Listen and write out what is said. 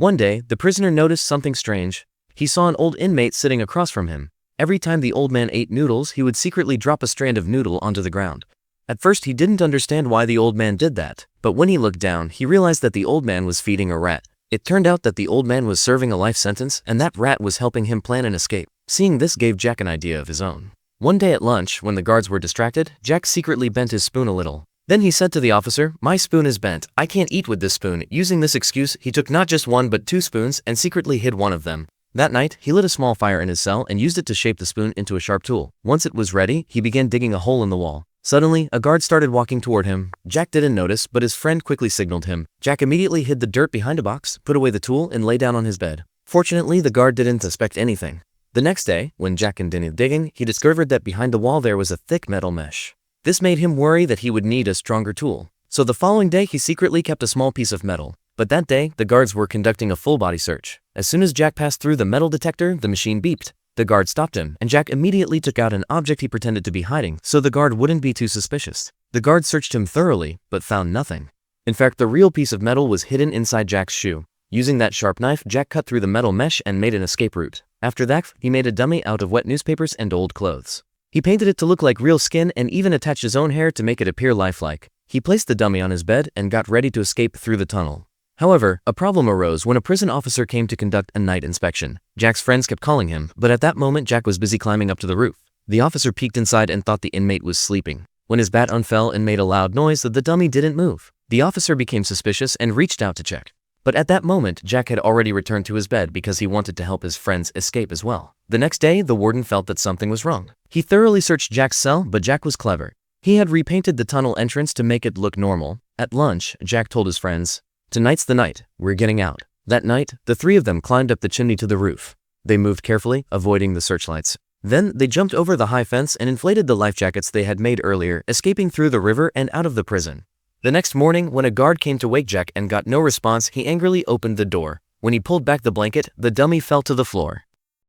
One day, the prisoner noticed something strange. He saw an old inmate sitting across from him. Every time the old man ate noodles, he would secretly drop a strand of noodle onto the ground. At first, he didn't understand why the old man did that, but when he looked down, he realized that the old man was feeding a rat. It turned out that the old man was serving a life sentence, and that rat was helping him plan an escape. Seeing this gave Jack an idea of his own. One day at lunch, when the guards were distracted, Jack secretly bent his spoon a little. Then he said to the officer, "My spoon is bent. I can't eat with this spoon." Using this excuse, he took not just one but 2 spoons and secretly hid one of them. That night, he lit a small fire in his cell and used it to shape the spoon into a sharp tool. Once it was ready, he began digging a hole in the wall. Suddenly, a guard started walking toward him. Jack didn't notice, but his friend quickly signaled him. Jack immediately hid the dirt behind a box, put away the tool, and lay down on his bed. Fortunately, the guard didn't suspect anything. The next day, when Jack continued digging, he discovered that behind the wall there was a thick metal mesh. This made him worry that he would need a stronger tool. So the following day, he secretly kept a small piece of metal. But that day, the guards were conducting a full-body search. As soon as Jack passed through the metal detector, the machine beeped. The guard stopped him, and Jack immediately took out an object he pretended to be hiding, so the guard wouldn't be too suspicious. The guard searched him thoroughly, but found nothing. In fact, the real piece of metal was hidden inside Jack's shoe. Using that sharp knife, Jack cut through the metal mesh and made an escape route. After that, he made a dummy out of wet newspapers and old clothes. He painted it to look like real skin and even attached his own hair to make it appear lifelike. He placed the dummy on his bed and got ready to escape through the tunnel. However, a problem arose when a prison officer came to conduct a night inspection. Jack's friends kept calling him, but at that moment Jack was busy climbing up to the roof. The officer peeked inside and thought the inmate was sleeping. When his bat unfell and made a loud noise, the dummy didn't move. The officer became suspicious and reached out to check. But at that moment, Jack had already returned to his bed because he wanted to help his friends escape as well. The next day, the warden felt that something was wrong. He thoroughly searched Jack's cell, but Jack was clever. He had repainted the tunnel entrance to make it look normal. At lunch, Jack told his friends, "Tonight's the night. We're getting out." That night, the 3 of them climbed up the chimney to the roof. They moved carefully, avoiding the searchlights. Then, they jumped over the high fence and inflated the life jackets they had made earlier, escaping through the river and out of the prison. The next morning, when a guard came to wake Jack and got no response, he angrily opened the door. When he pulled back the blanket, the dummy fell to the floor.